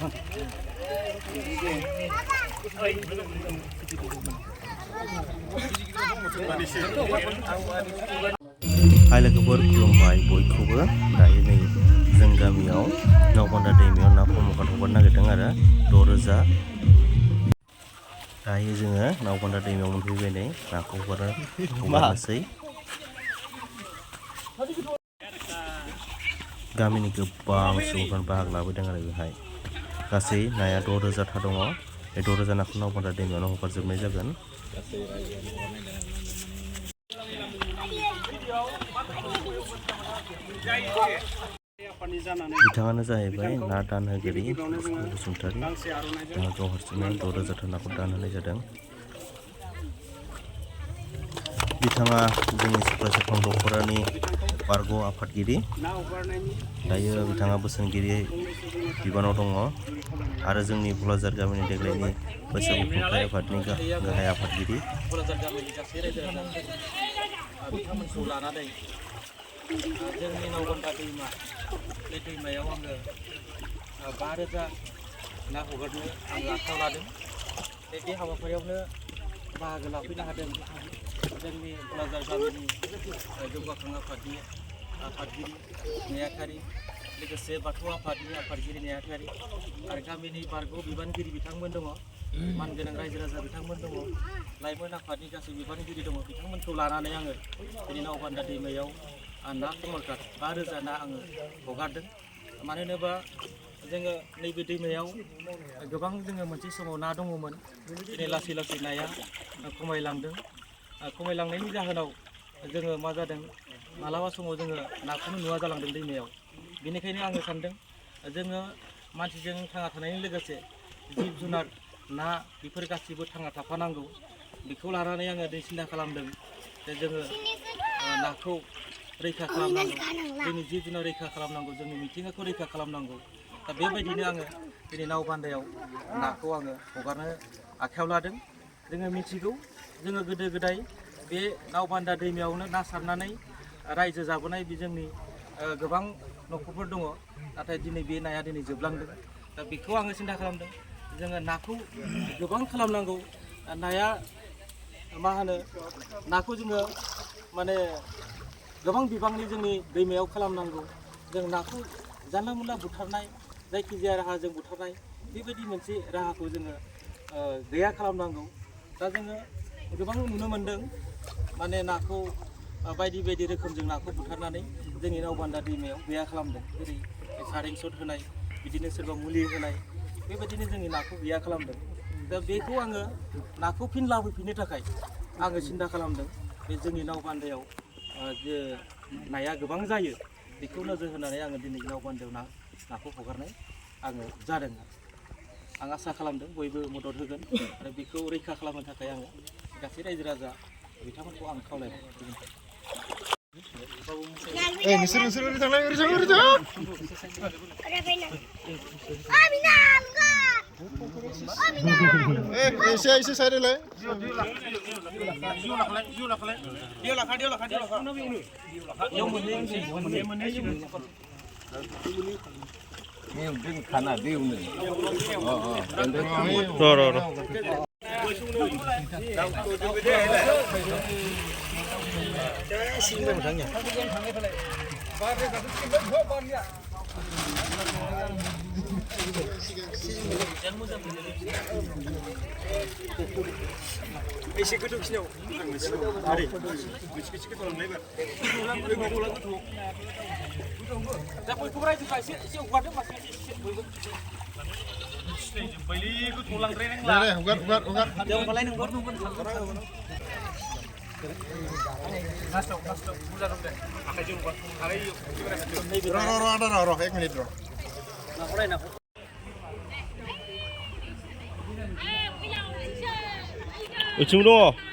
Hai लोगोफोर खुलुमबाय बयखौबो दायो नै जों गामियाव नावबान्दा दैमायाव ना हमनो हगारनो नागिरदों आरो 6,000 दायो जोङो नावबान्दा दैमायाव मोनफैबाय नै नाखौ हगारनोसै गामिनि गोबां सुबुंफोरा बाहागो लाबोदों आरो बेहाय गासै नाया 6,000 था दङ बे 6,000 नाखौ नावबान्दा दैमायावनो हगारजोबनाय जागोन बिथाङानो जाहैबाय ना दान होगिरि बसुमतारी बिथाङा गाव हारसिङै 6,000 था नाखौ दान होनाय जादों बिथाङा जोंनि सुक्लाय सेरफां दख'रानि बारग' आफादगिरि दायो बिथाङा बोसोनगिरि बिबानाव दङ आरो जोंनि भुलाजार गामिनि देग्लायनि बैसागु खुंथाय आफादनि गाहाय आफादगिरि भुलाजार गामिनि गासै रायजो राजा बिथांमोनखौ लानानै जोंनि नावबान्दा दैमा बे दैमायाव आङो 5,000 ना हगारनो आं आखायाव लादों बे हाबाफारियावनो बाहागो लाफैनो हादों जोंनि भुलाजार गामिनि जौगाखां आफादनि आफादगिरि नेहाथारि लोगोसे बाथौ आफादनि आफादगिरि नेहाथारि आरो गामिनि बारग' बिबानगिरि बिथांमोन दङ मानगोनां रायजो राजा बिथांमोन दङ लाइमोन आफादनि गासै बिबानगिरि दङ बिथांमोनखौ लानानै आङो दिनै नावबान्दा दैमायाव ना कमलकाट 5,000 ना आङो हगारदों मानो होनोबा जोङो नैबे दैमायाव गोबां जोङो मोनसे समाव ना दङमोन दिनै लासै लासै नाया खमायलांदों खमायलांनायनि जाहोनाव जोङो मा जादों मालाबा समाव जोङो नाखौनो नुवा जालांदों दैमायाव बेनिखायनो आङो सानदों जोङो मानसिजों थांना थानायनि लोगोसे जिब जुनार ना बेफोर गासिबो थांना थाफानांगौ बेखौ लानानै आङो दै सिन्था खालामदों जे जोङो नाखौ रैखा खालामनांगौ जोंनि जिब जुनार रैखा खालामनांगौ जोंनि मिथिंगाखौ रैखा खालामनांगौ दा बेबायदिनो आङो दिनै नावबान्दायाव नाखौ आङो हगारनो आखायाव लादों जोङो मिथिगौ जोङो गोदो गोदाय बे नावबान्दा दैमायावनो ना सारनानै रायजो जाबोनाय बे जोंनि गोबां न'खरफोर दङ नाथाय दिनै बे नाया दिनै जोबलांदों दा बेखौ आङो सिन्था खालामदों जोङो नाखौ गोबां खालामनांगौ नाया मा होनो नाखौ जोङो माने गोबां बिबांनि जोंनि दैमायाव खालामनांगौ जों नाखौ जानला मोनला बुथारनाय जायखिजाया राहाजों बुथारनाय बेबायदि मोनसे राहाखौ जोङो गैया खालामनांगौ दा जोङो गोबां नुनो मोन्दों माने नाखौ बायदि बायदि रोखोमजों नाखौ बुथारनानै जोंनि नावबान्दा दैमायाव गैया खालामदों जेरै कारेन्ट शट होनाय बिदिनो सोरबा मुलि होनाय बेबायदिनो जोंनि नाखौ गैया खालामदों दा बेखौ आङो नाखौ फिन लाबोफिननो थाखाय आङो सिन्था खालामदों बे जोंनि नावबान्दायाव जे नाया गोबां जायो बेखौ नोजोर होनानै आङो दिनै नावबान्दायाव नाखौ हगारनाय आङो जादों आं आसा खालामदों बयबो मदद होगोन आरो बेखौ रैखा खालामनो थाखाय आङो गासै रायजो राजा बिथांमोनखौ आं खावलायबाय एसे साइड ले खाना देउनो एसे गोथौखिनियाव ओरै मोनसे गोथौलांलाय दा बयखौबो रायजोफ्रा एसे हगारदो मासे बयबो सिनायजोब्बायलै गोथौलांद्राय नंला दे हगार दे होमबालाय नोंबो लास्टआव बुरजा दं दे आखाइजों हगार र' 1 मिनिट र' नाखौ ओइथिंबो दङ